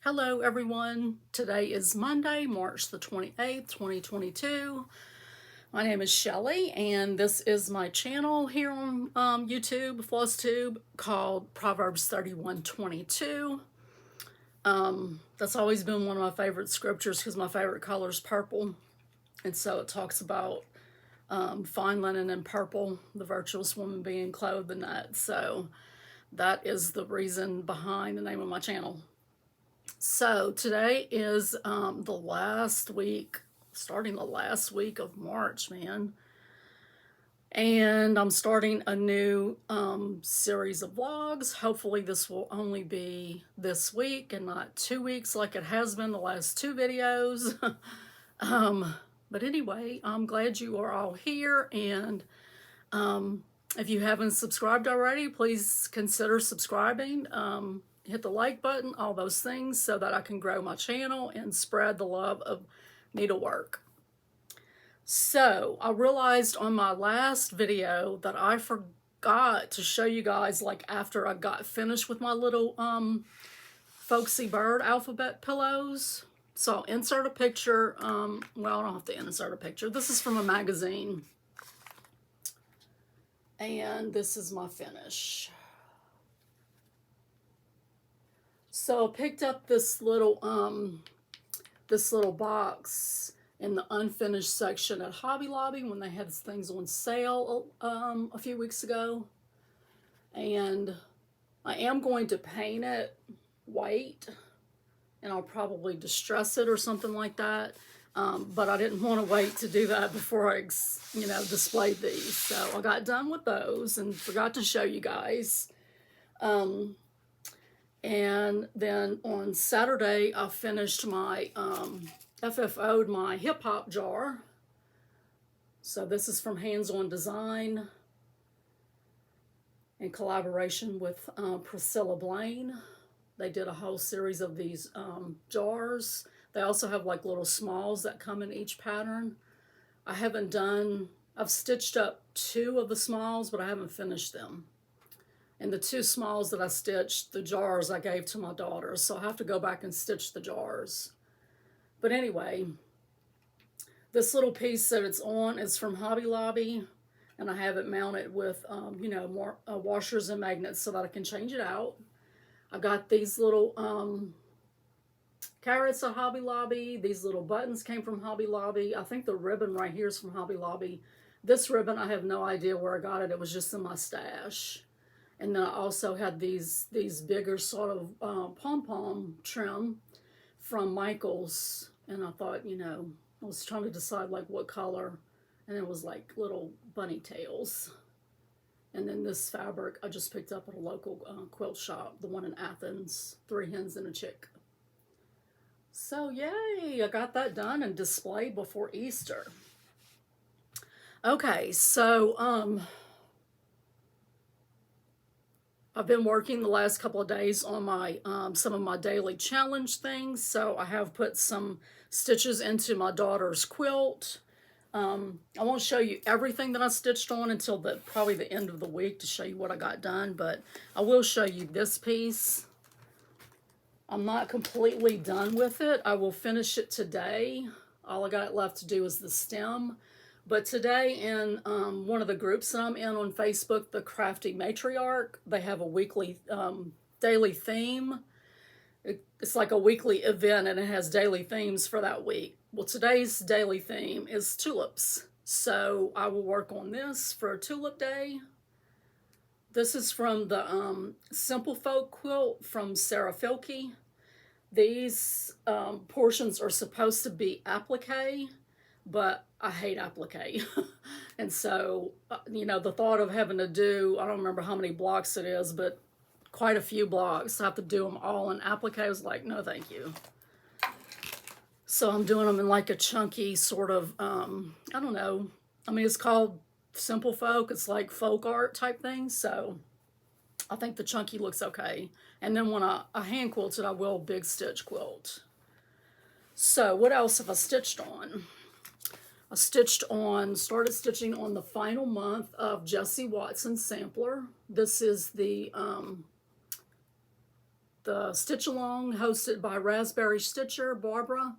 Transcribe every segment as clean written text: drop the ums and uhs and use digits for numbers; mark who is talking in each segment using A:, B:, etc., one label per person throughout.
A: Hello everyone. Today is Monday, March the 28th, 2022. My name is Shelly and this is my channel here on YouTube, FlossTube, called Proverbs 31:22. That's always been one of my favorite scriptures because my favorite color is purple. And so it talks about fine linen and purple, the virtuous woman being clothed in that. So that is the reason behind the name of my channel. So today is the last week, starting the last week of March, man. And I'm starting a new series of vlogs. Hopefully this will only be this week and not 2 weeks like it has been the last two videos. But anyway, I'm glad you are all here. And if you haven't subscribed already, please consider subscribing. Hit the like button, all those things, so that I can grow my channel and spread the love of needlework. So I realized on my last video that I forgot to show you guys, like, after I got finished with my little folksy bird alphabet pillows. So I'll insert a picture. Well, I don't have to insert a picture. This is from a magazine. And this is my finish. So I picked up this little box in the unfinished section at Hobby Lobby when they had things on sale a few weeks ago. And I am going to paint it white, and I'll probably distress it or something like that. But I didn't want to wait to do that before I, displayed these. So I got done with those and forgot to show you guys. And then on Saturday, I finished my, FFO'd my hip hop jar. So this is from Hands On Design in collaboration with Priscilla Blaine. They did a whole series of these jars. They also have like little smalls that come in each pattern. I've stitched up 2 of the smalls, but I haven't finished them. And the 2 smalls that I stitched, the jars I gave to my daughters. So I have to go back and stitch the jars. But anyway, this little piece that it's on is from Hobby Lobby. And I have it mounted with, more washers and magnets so that I can change it out. I got these little carrots at Hobby Lobby. These little buttons came from Hobby Lobby. I think the ribbon right here is from Hobby Lobby. This ribbon, I have no idea where I got it. It was just in my stash. And then I also had these bigger sort of pom-pom trim from Michael's. And I thought, I was trying to decide like what color. And it was like little bunny tails. And then this fabric I just picked up at a local quilt shop, the one in Athens, 3 hens and a chick. So yay, I got that done and displayed before Easter. Okay, so I've been working the last couple of days on my some of my daily challenge things. So I have put some stitches into my daughter's quilt. I won't show you everything that I stitched on until probably the end of the week to show you what I got done, but I will show you this piece. I'm not completely done with it. I will finish it today. All I got left to do is the stem. But today in one of the groups that I'm in on Facebook, the Crafty Matriarch, they have a weekly daily theme. It's like a weekly event and it has daily themes for that week. Well, today's daily theme is tulips. So I will work on this for Tulip Day. This is from the Simple Folk quilt from Sarah Filkey. These portions are supposed to be applique, but I hate applique. And so, the thought of having to do, I don't remember how many blocks it is, but quite a few blocks. I have to do them all in applique. I was like, no, thank you. So I'm doing them in like a chunky sort of, I don't know. I mean, it's called Simple Folk. It's like folk art type thing. So I think the chunky looks okay. And then when I hand quilt it, I will big stitch quilt. So what else have I stitched on? I started stitching on the final month of Jessie Watson's sampler. This is the the Stitch Along hosted by Raspberry Stitcher, Barbara.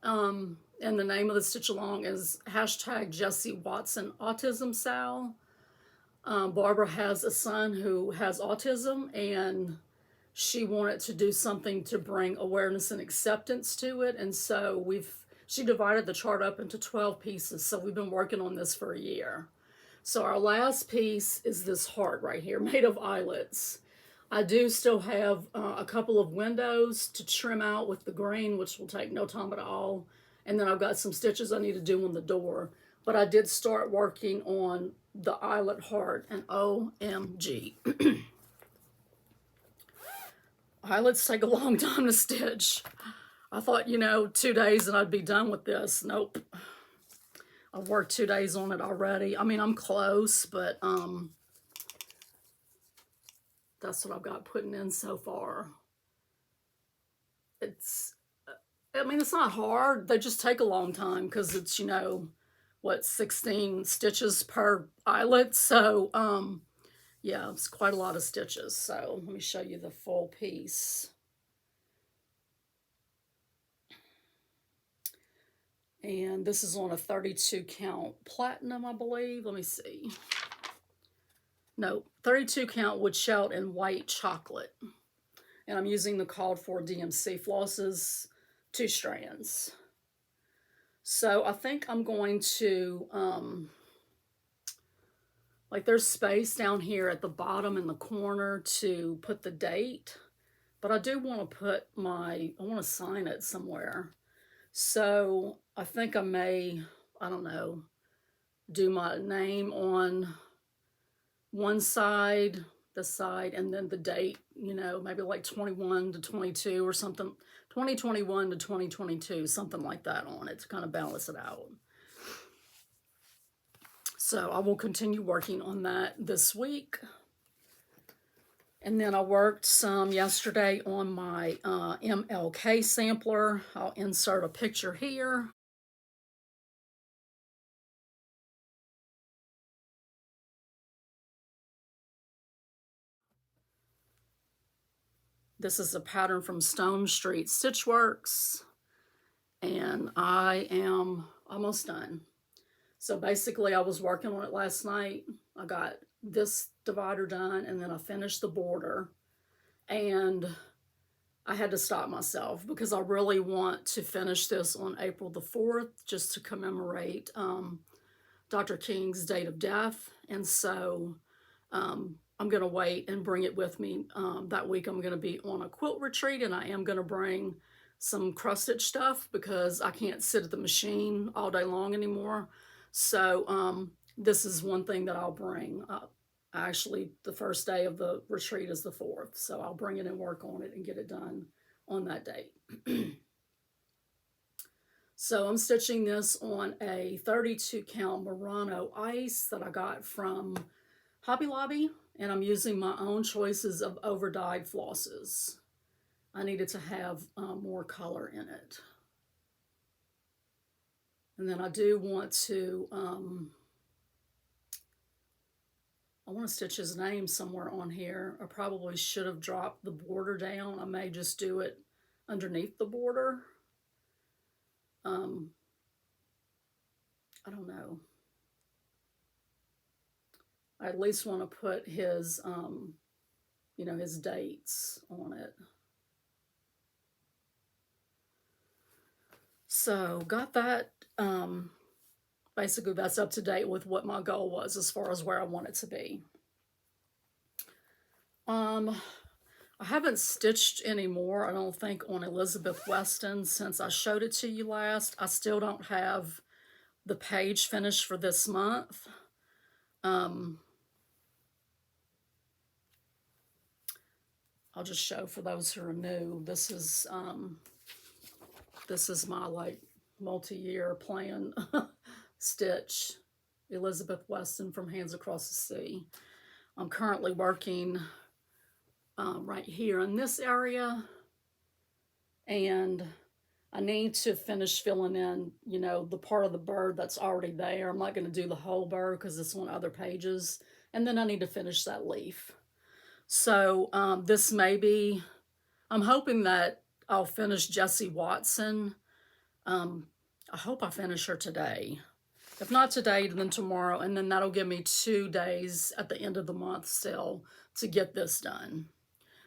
A: And the name of the Stitch Along is hashtag Jessie Watson Autism Sal. Barbara has a son who has autism, and she wanted to do something to bring awareness and acceptance to it. And so she divided the chart up into 12 pieces. So we've been working on this for a year. So our last piece is this heart right here, made of eyelets. I do still have a couple of windows to trim out with the green, which will take no time at all. And then I've got some stitches I need to do on the door. But I did start working on the eyelet heart, and OMG. Eyelets take a long time to stitch. I thought, 2 days and I'd be done with this. Nope. I've worked 2 days on it already. I mean, I'm close, but that's what I've got putting in so far. It's not hard. They just take a long time because it's, 16 stitches per eyelet. So, yeah, it's quite a lot of stitches. So let me show you the full piece. And this is on a 32 count platinum, I believe. Let me see. No, 32 count wood shell in white chocolate. And I'm using the called for DMC flosses, 2 strands. So I think I'm going to, there's space down here at the bottom in the corner to put the date. But I do want to put I want to sign it somewhere. So I think I may, I don't know, do my name on one side, this side, and then the date, maybe like 21 to 22 or something, 2021 to 2022, something like that on it to kind of balance it out. So I will continue working on that this week. And then I worked some yesterday on my MLK sampler. I'll insert a picture here. This is a pattern from Stone Street Stitchworks, and I am almost done. So basically I was working on it last night. I got this divider done, and then I finished the border, and I had to stop myself because I really want to finish this on April the 4th just to commemorate Dr. King's date of death. And so I'm going to wait and bring it with me. That week I'm going to be on a quilt retreat, and I am going to bring some cross stitch stuff because I can't sit at the machine all day long anymore. So this is one thing that I'll bring. Actually, the first day of the retreat is the 4th, so I'll bring it and work on it and get it done on that date. So I'm stitching this on a 32 count Murano ice that I got from Hobby Lobby, and I'm using my own choices of over-dyed flosses. I needed to have more color in it. And then I do want to, I want to stitch his name somewhere on here. I probably should have dropped the border down. I may just do it underneath the border. I don't know. I at least want to put his, his dates on it. So got that. Basically, that's up to date with what my goal was as far as where I want it to be. I haven't stitched anymore, I don't think, on Elizabeth Weston since I showed it to you last. I still don't have the page finished for this month. I'll just show for those who are new. This is my multi-year plan stitch, Elizabeth Weston from Hands Across the Sea. I'm currently working right here in this area, and I need to finish filling in, the part of the bird that's already there. I'm not going to do the whole bird because it's on other pages, and then I need to finish that leaf. So this may be I'm hoping that I'll finish Jessie Watson. I hope I finish her today. If not today, then tomorrow, and then that'll give me 2 days at the end of the month still to get this done.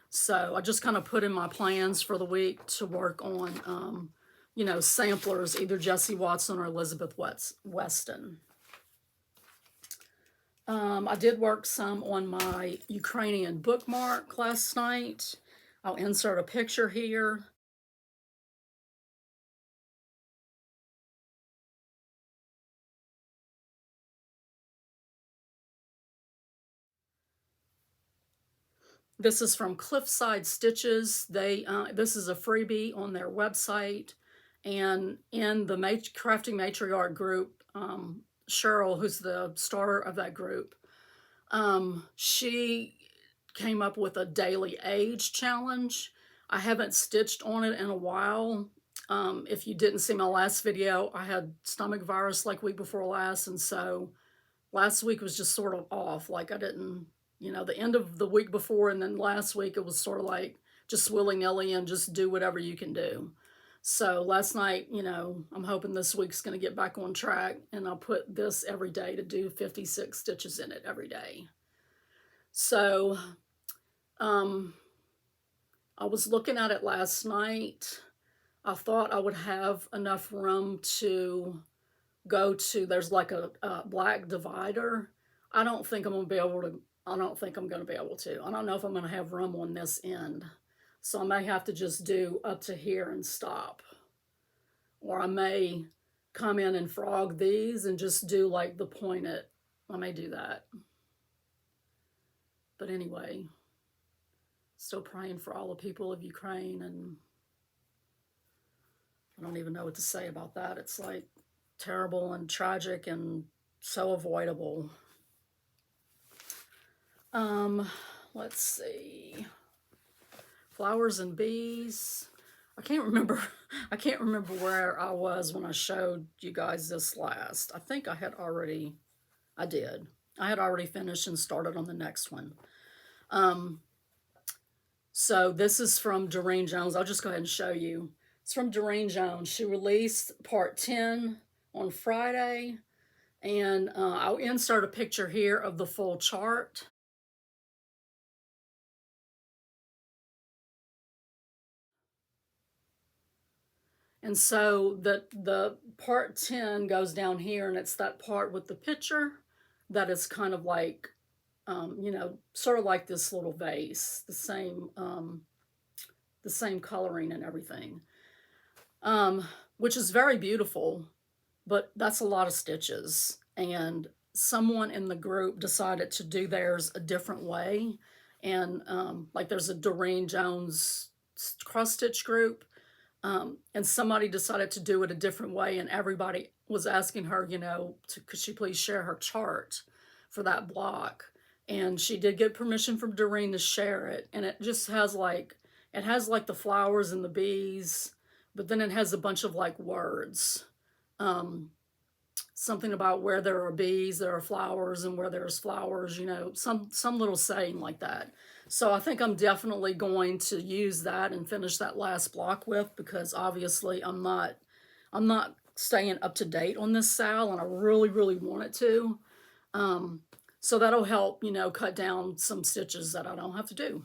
A: So I just kind of put in my plans for the week to work on, you know, samplers, either Jessie Watson or Elizabeth Weston. I did work some on my Ukrainian bookmark last night. I'll insert a picture here. This is from Cliffside Stitches. This is a freebie on their website. And in the Crafting Matriarch group, Cheryl, who's the starter of that group, she came up with a daily age challenge. I haven't stitched on it in a while. If you didn't see my last video, I had stomach virus like week before last, and so last week was just sort of off. Like I didn't, you know, the end of the week before and then last week it was sort of like just willy-nilly and just do whatever you can do. So last night, you know, I'm hoping this week's going to get back on track, and I'll put this every day to do 56 stitches in it every day. So I was looking at it last night. I thought I would have enough room to go to, there's like a black divider. I don't think I'm going to be able to. I don't know if I'm going to have room on this end. So I may have to just do up to here and stop. Or I may come in and frog these and just do like the pointed. I may do that. But anyway, still praying for all the people of Ukraine, and I don't even know what to say about that. It's like terrible and tragic and so avoidable. Let's see. Flowers and bees. I can't remember where I was when I showed you guys this last. I think I had already finished and started on the next one. So this is from Doreen Jones. I'll just go ahead and show you. It's from Doreen Jones. She released part 10 on Friday, and I'll insert a picture here of the full chart. And so the part 10 goes down here, and it's that part with the picture that is kind of like, you know, sort of like this little vase, the same coloring and everything, which is very beautiful, but that's a lot of stitches. And someone in the group decided to do theirs a different way. And like there's a Doreen Jones cross stitch group. And somebody decided to do it a different way, and everybody was asking her, you know, could she please share her chart for that block? And she did get permission from Doreen to share it, and it just has like, it has like the flowers and the bees, but then it has a bunch of like words. Something about where there are bees, there are flowers, and where there's flowers, you know, some little saying like that. So I think I'm definitely going to use that and finish that last block with, because obviously I'm not staying up to date on this Sal, and I really, really want it to. So that'll help, you know, cut down some stitches that I don't have to do.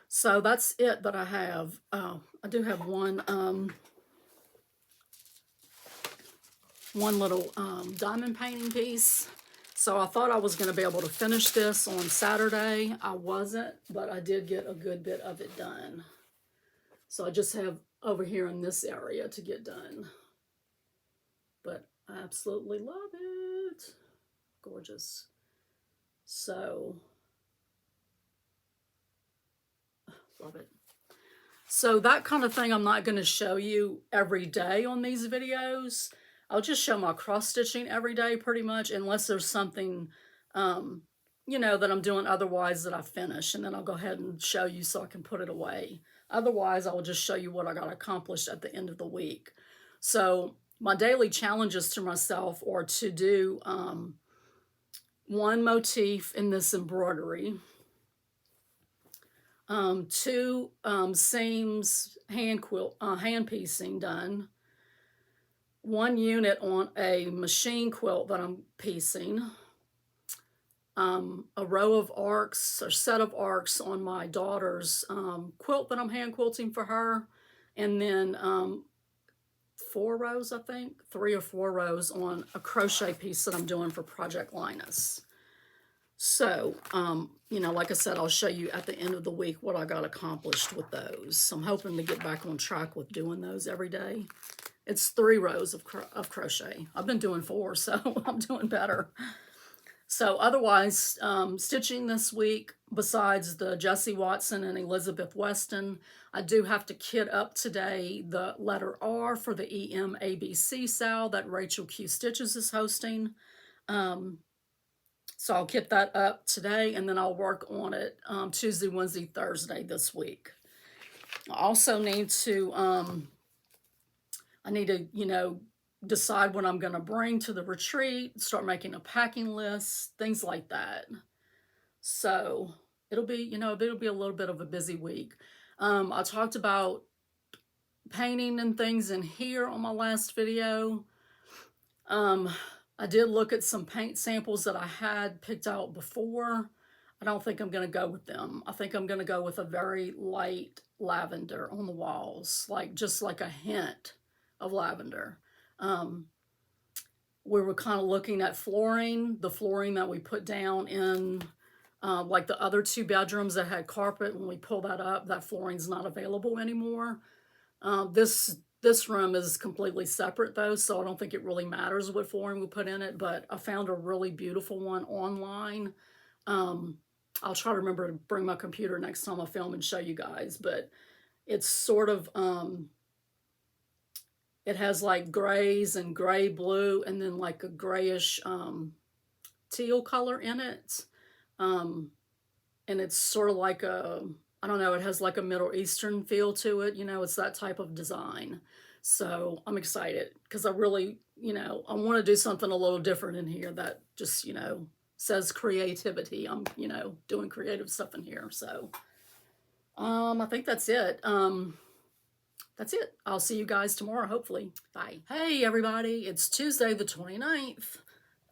A: So that's it that I have. I do have one little diamond painting piece. So I thought I was going to be able to finish this on Saturday. I wasn't, but I did get a good bit of it done. So I just have over here in this area to get done. But I absolutely love it. Gorgeous. So, love it. So that kind of thing I'm not going to show you every day on these videos. I'll just show my cross stitching every day pretty much, unless there's something, you know, that I'm doing otherwise that I finish, and then I'll go ahead and show you so I can put it away. Otherwise, I will just show you what I got accomplished at the end of the week. So my daily challenges to myself are to do one motif in this embroidery. 2 seams hand piecing done, 1 unit on a machine quilt that I'm piecing, a row of arcs or set of arcs on my daughter's quilt that I'm hand quilting for her, and then 4 rows, I think, 3 or 4 rows on a crochet piece that I'm doing for Project Linus. So, you know, like I said, I'll show you at the end of the week what I got accomplished with those. So I'm hoping to get back on track with doing those every day. It's 3 rows of crochet. I've been doing 4, so I'm doing better. So otherwise, stitching this week, besides the Jessie Watson and Elizabeth Weston, I do have to kit up today the letter R for the EMABC sale that Rachel Q Stitches is hosting. So I'll kit that up today, and then I'll work on it Tuesday, Wednesday, Thursday this week. I also need to, you know, decide what I'm going to bring to the retreat, start making a packing list, things like that. So it'll be, you know, it'll be a little bit of a busy week. I talked about painting and things in here on my last video. I did look at some paint samples that I had picked out before. I don't think I'm going to go with them. I think I'm going to go with a very light lavender on the walls, like just like a hint of lavender. We were kind of looking at flooring, the flooring that we put down in like the other 2 bedrooms that had carpet. When we pull that up, that flooring's not available anymore. This room is completely separate though, so I don't think it really matters what flooring we put in it, but I found a really beautiful one online. I'll try to remember to bring my computer next time I film and show you guys, but it's sort of, it has like grays and gray blue and then like a grayish teal color in it. And it's sort of like a, I don't know, it has like a Middle Eastern feel to it. You know, it's that type of design. So I'm excited because I really, you know, I want to do something a little different in here that just, you know, says creativity. I'm, you know, doing creative stuff in here. So I think that's it. That's it. I'll see you guys tomorrow, hopefully. Bye. Hey, everybody. It's Tuesday the 29th.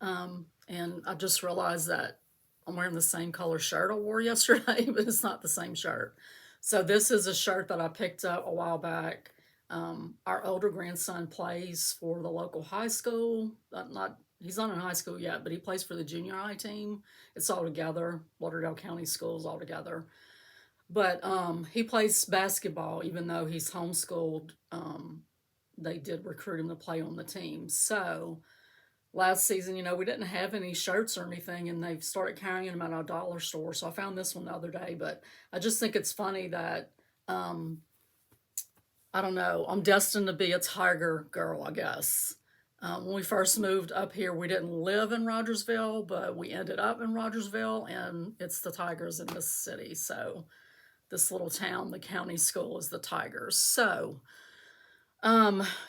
A: And I just realized that I'm wearing the same color shirt I wore yesterday, but it's not the same shirt. So this is a shirt that I picked up a while back. Our older grandson plays for the local high school. He's not in high school yet, but he plays for the junior high team. It's all together, Lauderdale County Schools all together. But he plays basketball, even though he's homeschooled. They did recruit him to play on the team. So last season, you know, we didn't have any shirts or anything, and they've started carrying them at our dollar store. So I found this one the other day, but I just think it's funny that, I don't know, I'm destined to be a tiger girl, I guess. When we first moved up here, we didn't live in Rogersville, but we ended up in Rogersville, and it's the Tigers in this city. So this little town, the county school is the Tigers. So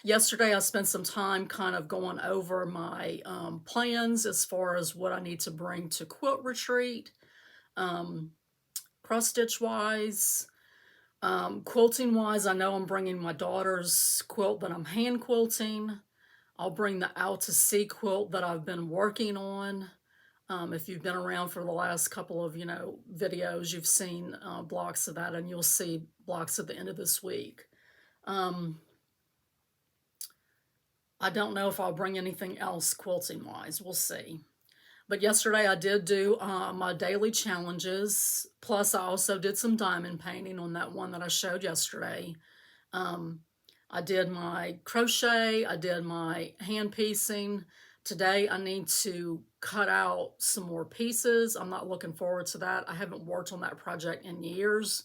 A: yesterday I spent some time kind of going over my plans as far as what I need to bring to quilt retreat, cross stitch wise, quilting wise. I know I'm bringing my daughter's quilt that I'm hand quilting. I'll bring the Out to Sea quilt that I've been working on. If you've been around for the last couple of, you know, videos, you've seen blocks of that, and you'll see blocks at the end of this week. I don't know if I'll bring anything else quilting wise. We'll see. But yesterday I did do my daily challenges. Plus I also did some diamond painting on that one that I showed yesterday. I did my crochet. I did my hand piecing. Today I need to cut out some more pieces. I'm not looking forward to that. I haven't worked on that project in years.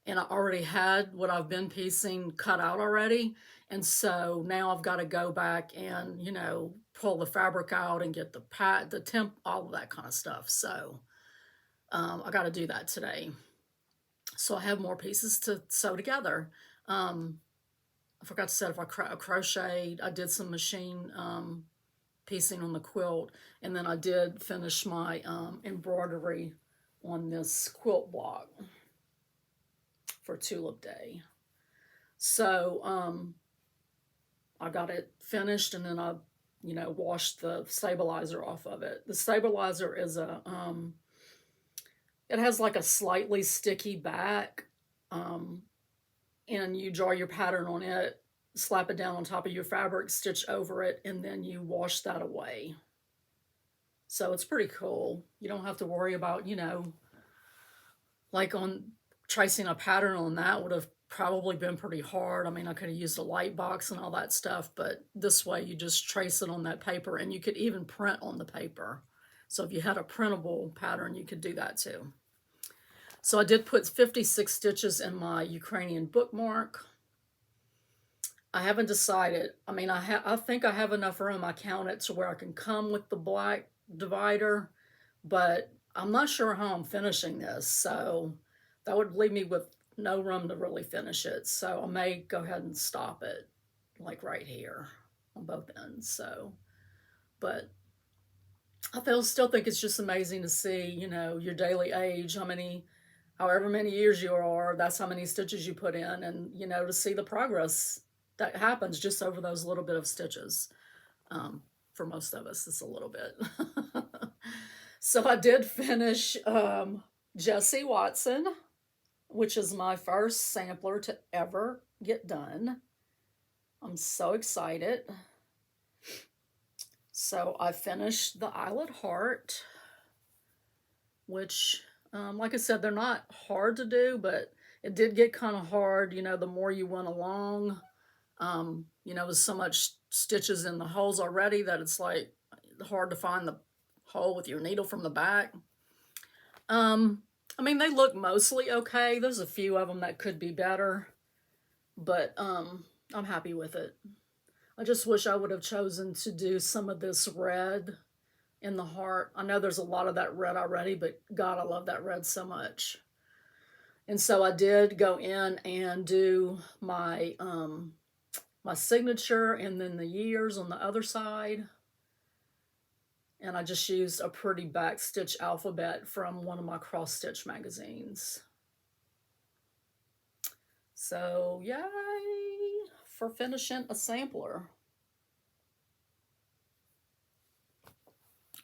A: And I already had what I've been piecing cut out already. And so now I've got to go back and, you know, pull the fabric out and get the temp, all of that kind of stuff. So I got to do that today. So I have more pieces to sew together. I forgot to say if I crocheted, I did some machine piecing on the quilt. And then I did finish my embroidery on this quilt block. for Tulip Day. So I got it finished, and then I, washed the stabilizer off of it. The stabilizer is it has like a slightly sticky back, and you draw your pattern on it, slap it down on top of your fabric, stitch over it, and then you wash that away. So it's pretty cool. You don't have to worry about, like on tracing a pattern on that would have probably been pretty hard. I mean, I could have used a light box and all that stuff, but this way you just trace it on that paper, and you could even print on the paper. So if you had a printable pattern, you could do that too. So I did put 56 stitches in my Ukrainian Bookmark. I haven't decided. I mean, I think I have enough room. I count it to where I can come with the black divider, but I'm not sure how I'm finishing this. So that would leave me with no room to really finish it. So I may go ahead and stop it like right here on both ends. So, but I still think it's just amazing to see, your daily age, however many years you are, that's how many stitches you put in, and, to see the progress that happens just over those little bit of stitches. For most of us, it's a little bit. So I did finish Jessie Watson, which is my first sampler to ever get done. I'm so excited. So I finished the eyelet heart, which, like I said, they're not hard to do, but it did get kind of hard, the more you went along. There's so much stitches in the holes already that it's like hard to find the hole with your needle from the back. I mean, they look mostly okay. There's a few of them that could be better, but I'm happy with it. I just wish I would have chosen to do some of this red in the heart. I know there's a lot of that red already, but God, I love that red so much. And so I did go in and do my my signature and then the years on the other side. And I just used a pretty backstitch alphabet from one of my cross stitch magazines. So yay for finishing a sampler.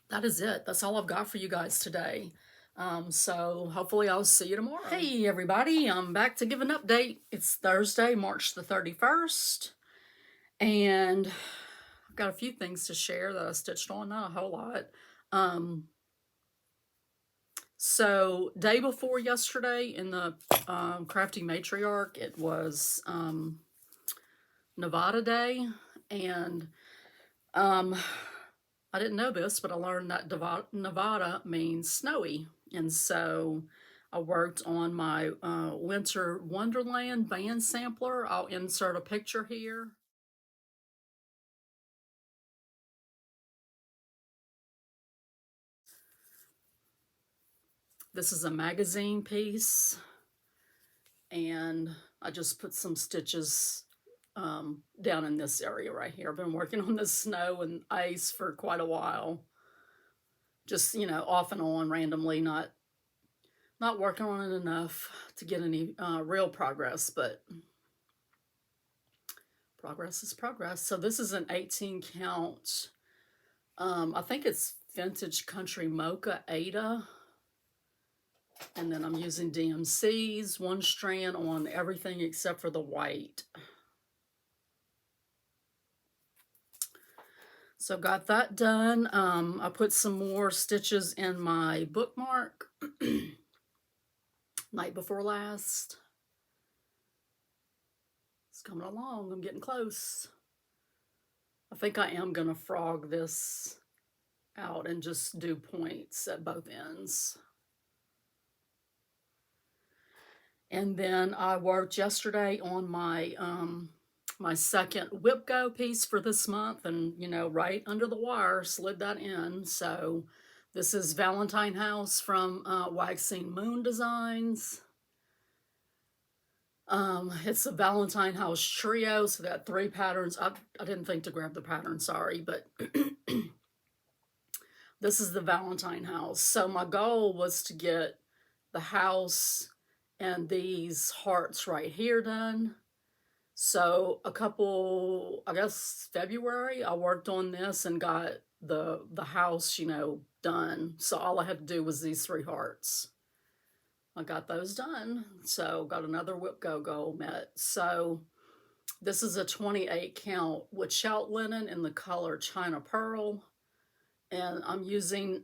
A: That is it. That's all I've got for you guys today. So hopefully I'll see you tomorrow. Hey everybody, I'm back to give an update. It's Thursday, March the 31st. And I've got a few things to share that I stitched on, not a whole lot. So day before yesterday in the Crafty Matriarch, it was Nevada Day, and I didn't know this, but I learned that Nevada means snowy, and so I worked on my Winter Wonderland band sampler. I'll insert a picture here. This is a magazine piece, and I just put some stitches down in this area right here. I've been working on this snow and ice for quite a while. Just, off and on, randomly, not working on it enough to get any real progress, but progress is progress. So this is an 18 count, I think it's Vintage Country Mocha Ada. And then I'm using DMCs, one strand on everything except for the white. So got that done. I put some more stitches in my bookmark. Night before last. It's coming along. I'm getting close. I think I am going to frog this out and just do points at both ends. And then I worked yesterday on my my second whip go piece for this month, and right under the wire slid that in. So this is Valentine House from Waxing Moon Designs. It's a Valentine House trio, so that 3 patterns. I didn't think to grab the pattern, sorry, but this is the Valentine House. So my goal was to get the house and these hearts right here done. So a couple, I guess February, I worked on this and got the house, you know, done. So all I had to do was these 3 hearts. I got those done. So got another whip goal met. So this is a 28 count with shout linen in the color China Pearl. And I'm using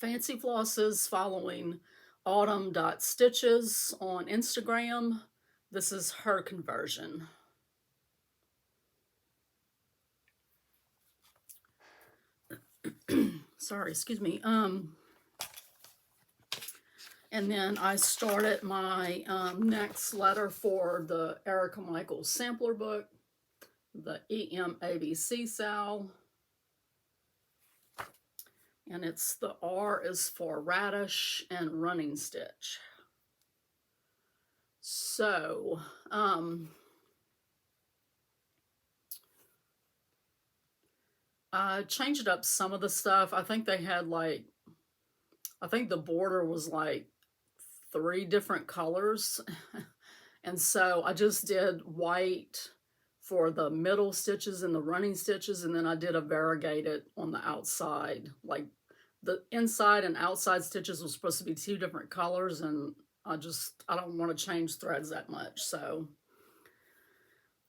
A: Fancy Flosses following autumn.stitches on Instagram. This is her conversion. Sorry, excuse me. And then I started my next letter for the Erica Michaels sampler book, the EMABC Sal. And it's the R is for radish and running stitch. So, I changed up some of the stuff. I think they had like, I think the border was like 3 different colors. And so I just did white for the middle stitches and the running stitches, and then I did a variegated on the outside. Like the inside and outside stitches was supposed to be 2 different colors, and I don't want to change threads that much. So,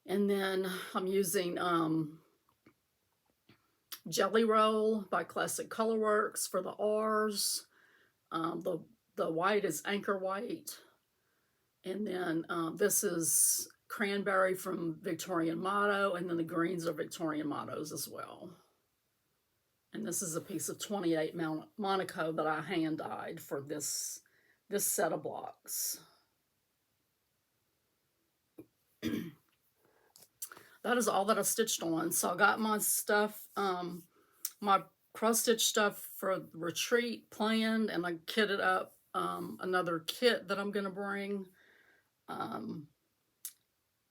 A: and then I'm using Jelly Roll by Classic Colorworks for the R's. The white is Anchor White. And then this is Cranberry from Victorian Motto, and then the greens are Victorian Mottos as well. And this is a piece of 28 Monaco that I hand dyed for this set of blocks. That is all that I stitched on. So I got my stuff, my cross stitch stuff for retreat planned, and I kitted up another kit that I'm going to bring.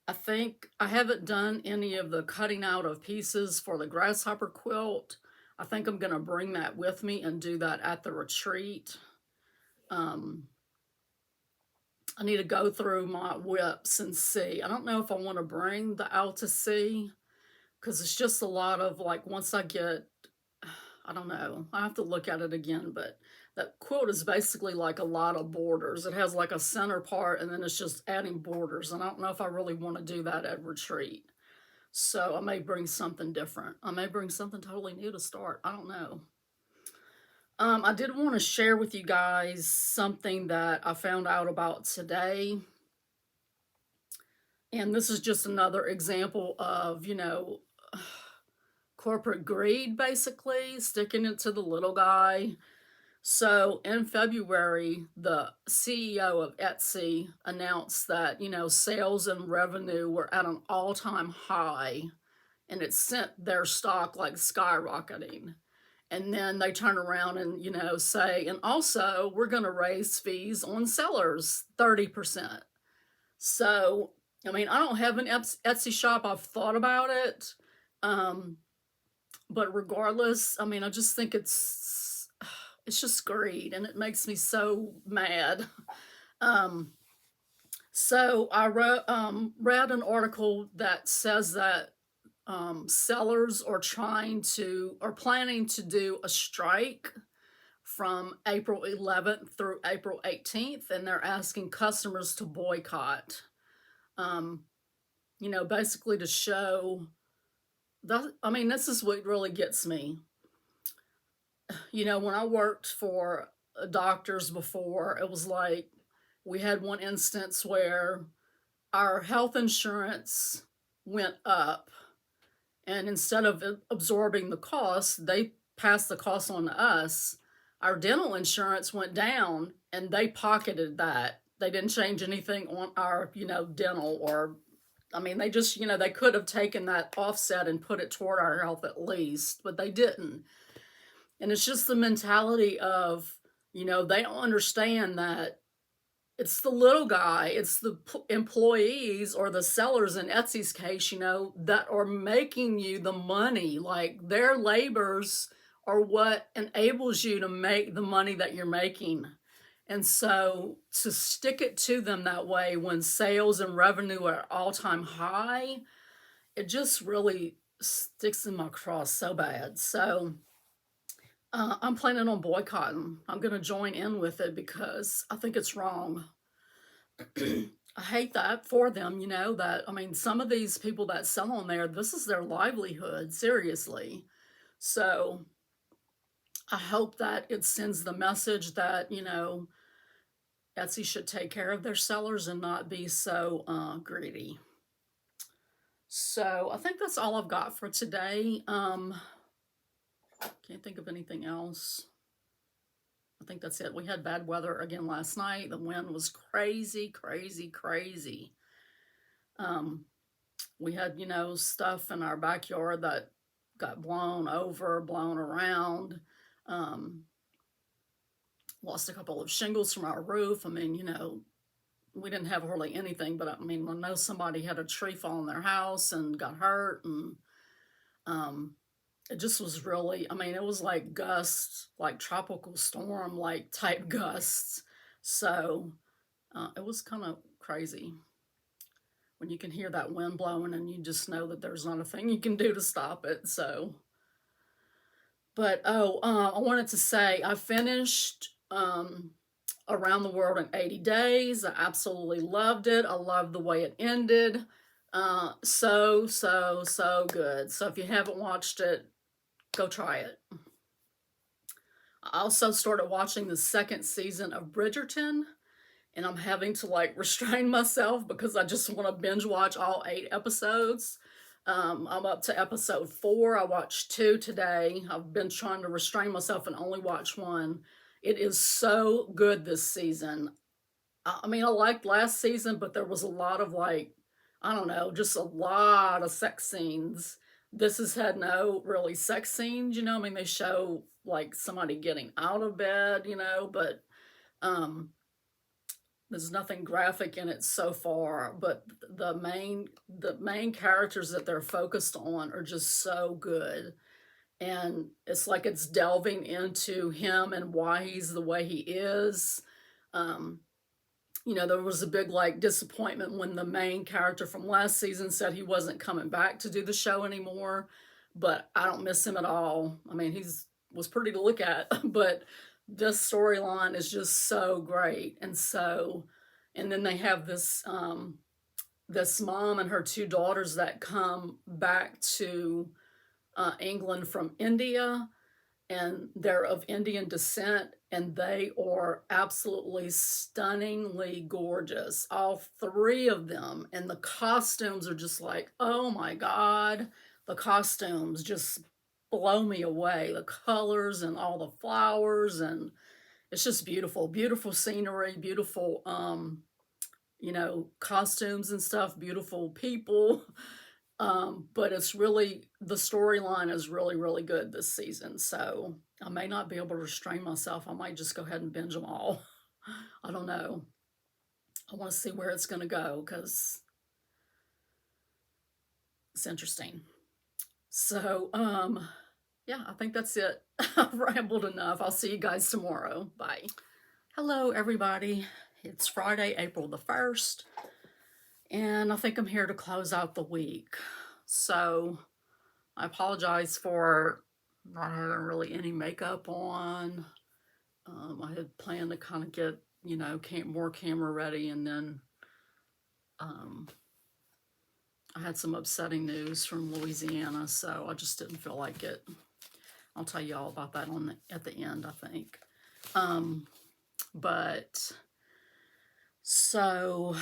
A: I think I haven't done any of the cutting out of pieces for the grasshopper quilt. I think I'm going to bring that with me and do that at the retreat. I need to go through my whips and see. I don't know if I want to bring the out to sea, because it's just a lot of, like, once I get, I don't know, I have to look at it again, but that quilt is basically like a lot of borders. It has like a center part, and then it's just adding borders, and I don't know if I really want to do that at retreat. So I may bring something different. I may bring something totally new to start. I don't know. I did want to share with you guys something that I found out about today. And this is just another example of, you know, corporate greed, basically, sticking it to the little guy. So in February, the CEO of Etsy announced that, you know, sales and revenue were at an all-time high, and it sent their stock like skyrocketing. And then they turn around and, you know, say, and also we're going to raise fees on sellers 30%. So, I mean, I don't have an Etsy shop. I've thought about it. But regardless, I mean, I just think it's just greed, and it makes me so mad. So I read an article that says that sellers are planning to do a strike from April 11th through April 18th, and they're asking customers to boycott. You know, basically to show that, I mean, this is what really gets me. You know, when I worked for doctors before, it was like we had one instance where our health insurance went up, and instead of absorbing the cost, they passed the cost on to us. Our dental insurance went down, and they pocketed that. They didn't change anything on our, you know, dental, or, I mean, they just, you know, they could have taken that offset and put it toward our health at least, but they didn't. And it's just the mentality of, you know, they don't understand that it's the little guy, it's the employees or the sellers in Etsy's case, you know, that are making you the money. Like, their labors are what enables you to make the money that you're making. And so to stick it to them that way when sales and revenue are all-time high, it just really sticks in my craw so bad. So I'm planning on boycotting. I'm going to join in with it because I think it's wrong. I hate that for them, you know, that, I mean, some of these people that sell on there, this is their livelihood, seriously. So I hope that it sends the message that, you know, Etsy should take care of their sellers and not be so greedy. So I think that's all I've got for today. Can't think of anything else. I think that's it. We had bad weather again last night. The wind was crazy, crazy, crazy. We had, you know, stuff in our backyard that got blown over, blown around. Lost a couple of shingles from our roof. I mean, you know, we didn't have hardly anything, but I mean, I know somebody had a tree fall in their house and got hurt, and it just was really, I mean, it was like gusts, like tropical storm, like type gusts. So it was kind of crazy when you can hear that wind blowing and you just know that there's not a thing you can do to stop it. So, but I wanted to say I finished Around the World in 80 Days. I absolutely loved it. I loved the way it ended. So good. So if you haven't watched it, go try it. I also started watching the second season of Bridgerton, and I'm having to like restrain myself because I just want to binge watch all 8 episodes. I'm up to episode 4. I watched 2 today. I've been trying to restrain myself and only watch 1. It is so good this season. I mean, I liked last season, but there was a lot of like, I don't know, just a lot of sex scenes. This has had no really sex scenes, you know. I mean, they show like somebody getting out of bed, you know, but there's nothing graphic in it so far. But the main characters that they're focused on are just so good. And it's like it's delving into him and why he's the way he is. You know, there was a big like disappointment when the main character from last season said he wasn't coming back to do the show anymore, but I don't miss him at all. I mean, he's was pretty to look at, but this storyline is just so great. And then they have this mom and her 2 daughters that come back to England from India, and they're of Indian descent, and they are absolutely stunningly gorgeous, all 3 of them. And the costumes are just like, oh my God, the costumes just blow me away. The colors and all the flowers, and it's just beautiful, beautiful scenery, beautiful, you know, costumes and stuff, beautiful people. But it's really, the storyline is really, really good this season. So I may not be able to restrain myself. I might just go ahead and binge them all. I don't know. I want to see where it's going to go because it's interesting. So, yeah, I think that's it. I've rambled enough. I'll see you guys tomorrow. Bye. Hello, everybody. It's Friday, April the 1st. And I think I'm here to close out the week. So I apologize for not having really any makeup on. I had planned to kind of get, you know, more camera ready, and then I had some upsetting news from Louisiana, so I just didn't feel like it. I'll tell you all about that at the end, I think. But so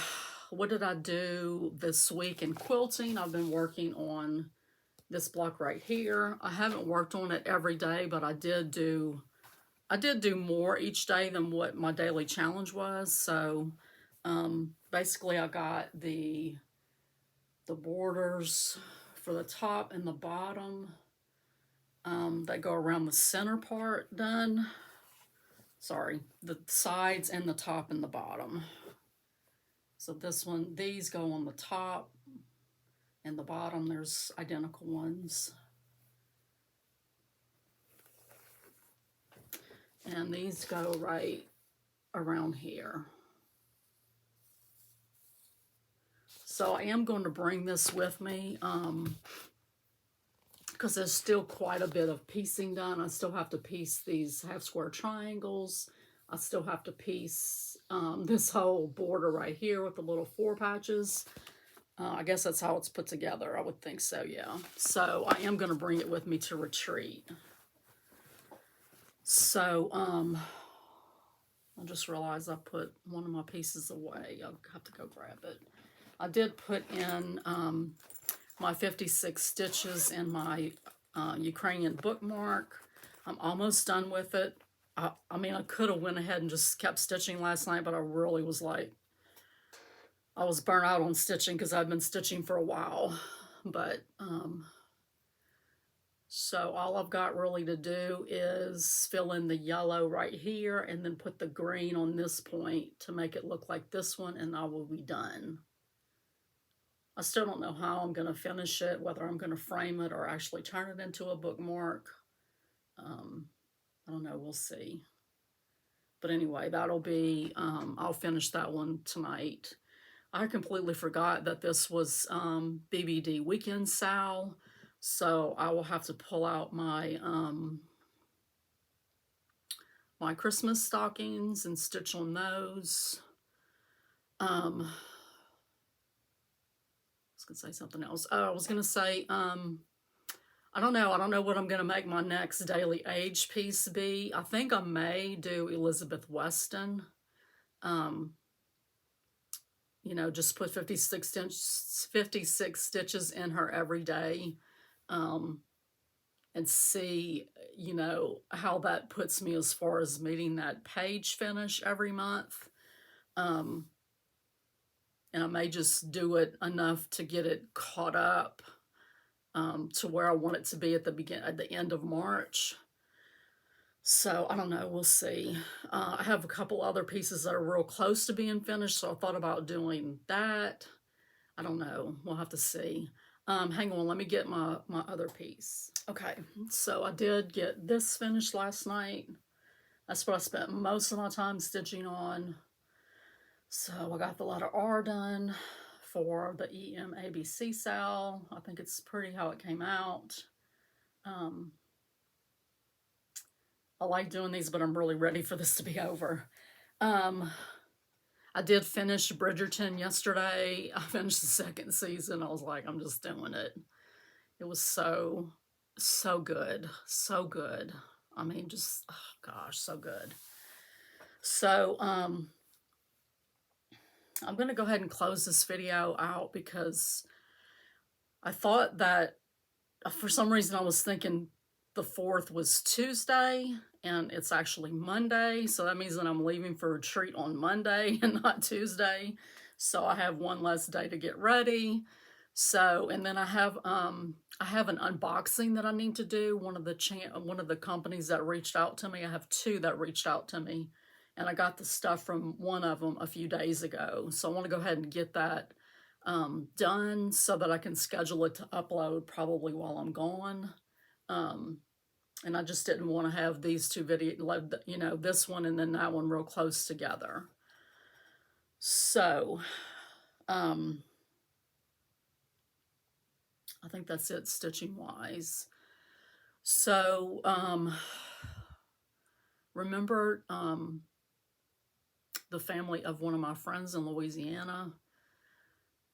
A: what did I do this week in quilting? I've been working on this block right here. I haven't worked on it every day, but I did do more each day than what my daily challenge was. So basically I got the borders for the top and the bottom that go around the center part done. Sorry, the sides and the top and the bottom. So this one, these go on the top, and the bottom there's identical ones. And these go right around here. So I am going to bring this with me because there's still quite a bit of piecing done. I still have to piece these half square triangles. I still have to piece this whole border right here with the little 4 patches. I guess that's how it's put together. I would think so, yeah. So I am going to bring it with me to retreat. So I just realized I put one of my pieces away. I'll have to go grab it. I did put in my 56 stitches in my Ukrainian bookmark. I'm almost done with it. I mean, I could have went ahead and just kept stitching last night, but I really was like, I was burnt out on stitching because I've been stitching for a while. But, so all I've got really to do is fill in the yellow right here and then put the green on this point to make it look like this one, and I will be done. I still don't know how I'm going to finish it, whether I'm going to frame it or actually turn it into a bookmark. I don't know, we'll see. But anyway, that'll be, I'll finish that one tonight. I completely forgot that this was BBD weekend sale, so I will have to pull out my my Christmas stockings and stitch on those. I was gonna say something else. Oh, I was gonna say, I don't know what I'm gonna make my next daily age piece be. I think I may do Elizabeth Weston. You know, just put 56 stitches in her every day, and see, you know, how that puts me as far as meeting that page finish every month. And I may just do it enough to get it caught up to where I want it to be at the end of March. So I don't know, we'll see. I have a couple other pieces that are real close to being finished, so I thought about doing that. I don't know, we'll have to see. Hang on, let me get my other piece. Okay, so I did get this finished last night. That's what I spent most of my time stitching on. So I got the letter R done for the EMABC sale. I think it's pretty how it came out. I like doing these, but I'm really ready for this to be over. I did finish Bridgerton yesterday. I finished the 2nd season. I was like, I'm just doing it. It was so good. So good. I mean, just, oh gosh, so good. So, I'm going to go ahead and close this video out because I thought that for some reason I was thinking the 4th was Tuesday and it's actually Monday. So that means that I'm leaving for retreat on Monday and not Tuesday. So I have one less day to get ready. So, and then I have an unboxing that I need to do. One of the companies that reached out to me, I have 2 that reached out to me, and I got the stuff from one of them a few days ago. So I want to go ahead and get that done so that I can schedule it to upload probably while I'm gone. And I just didn't want to have these 2 videos, you know, this one and then that one real close together. So, I think that's it stitching wise. So, remember the family of one of my friends in Louisiana.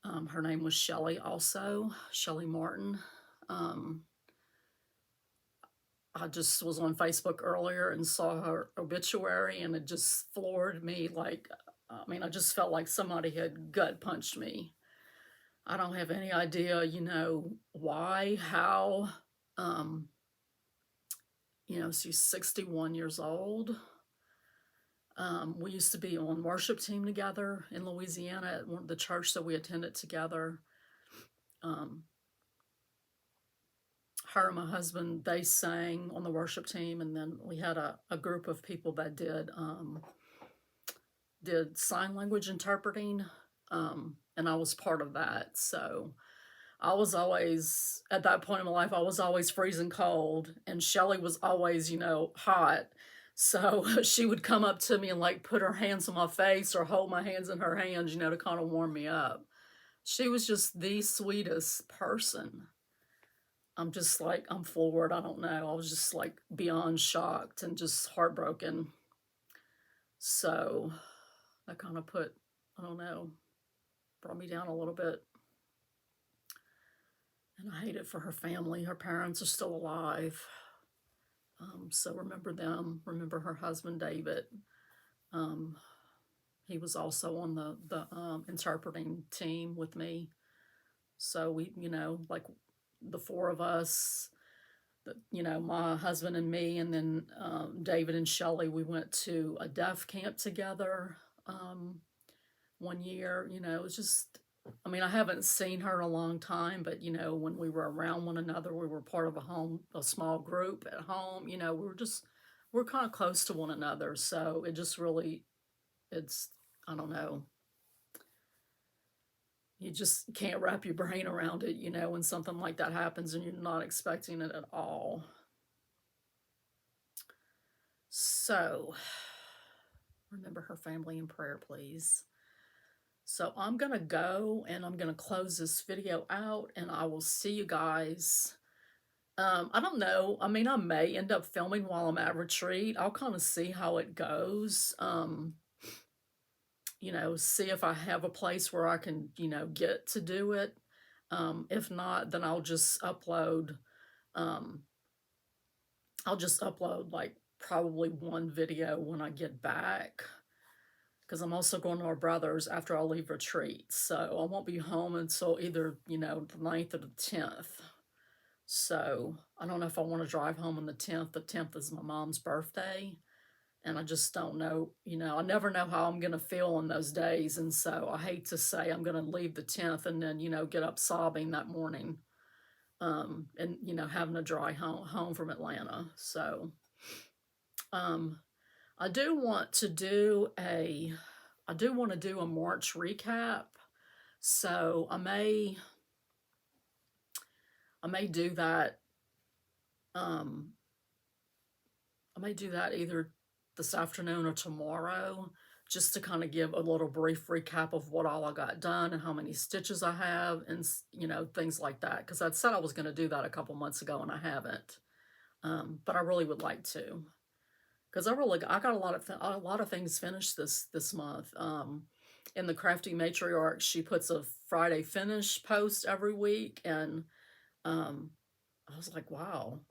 A: Her name was Shelly also, Shelly Martin. I just was on Facebook earlier and saw her obituary, and it just floored me. Like, I mean, I just felt like somebody had gut punched me. I don't have any idea, you know, why, how. You know, she's 61 years old. We used to be on worship team together in Louisiana at the church that we attended together. Her and my husband, they sang on the worship team, and then we had a group of people that did sign language interpreting, and I was part of that. So I was always, at that point in my life, I was always freezing cold, and Shelly was always, you know, hot. So she would come up to me and like put her hands on my face or hold my hands in her hands, you know, to kind of warm me up. She was just the sweetest person. I'm just like, I'm floored. I don't know. I was just like beyond shocked and just heartbroken. So that kind of put, I don't know, brought me down a little bit. And I hate it for her family. Her parents are still alive. So remember them. Remember her husband, David. Um, he was also on the interpreting team with me. So we, you know, like the four of us, you know, my husband and me, and then David and Shelley, we went to a deaf camp together one year. You know, it was just, I mean, I haven't seen her in a long time, but, you know, when we were around one another, we were part of a small group at home, you know, we're kind of close to one another. So it just really, it's, I don't know, you just can't wrap your brain around it, you know, when something like that happens and you're not expecting it at all. So remember her family in prayer, please. So I'm going to go and I'm going to close this video out and I will see you guys. I don't know. I mean, I may end up filming while I'm at retreat. I'll kind of see how it goes. You know, see if I have a place where I can, you know, get to do it. If not, then I'll just upload like probably one video when I get back, because I'm also going to our brother's after I leave retreat. So I won't be home until either, you know, the 9th or the 10th. So I don't know if I want to drive home on the 10th. The 10th is my mom's birthday. And I just don't know, you know, I never know how I'm going to feel on those days. And so I hate to say I'm going to leave the 10th and then, you know, get up sobbing that morning. And, you know, having to drive home from Atlanta. So I do want to do a March recap. So I may do that. I may do that either this afternoon or tomorrow, just to kind of give a little brief recap of what all I got done and how many stitches I have, and, you know, things like that. Because I said I was going to do that a couple months ago and I haven't. But I really would like to, because I got a lot of things finished this month. In the Crafty Matriarch, she puts a Friday finish post every week, and I was like, wow,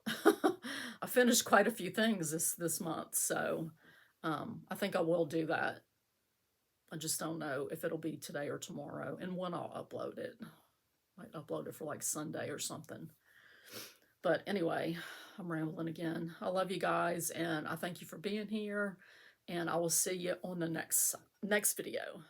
A: I finished quite a few things this month. So I think I will do that. I just don't know if it'll be today or tomorrow, and when I'll upload it. Might upload it for like Sunday or something. But anyway, I'm rambling again. I love you guys, and I thank you for being here, and I will see you on the next video.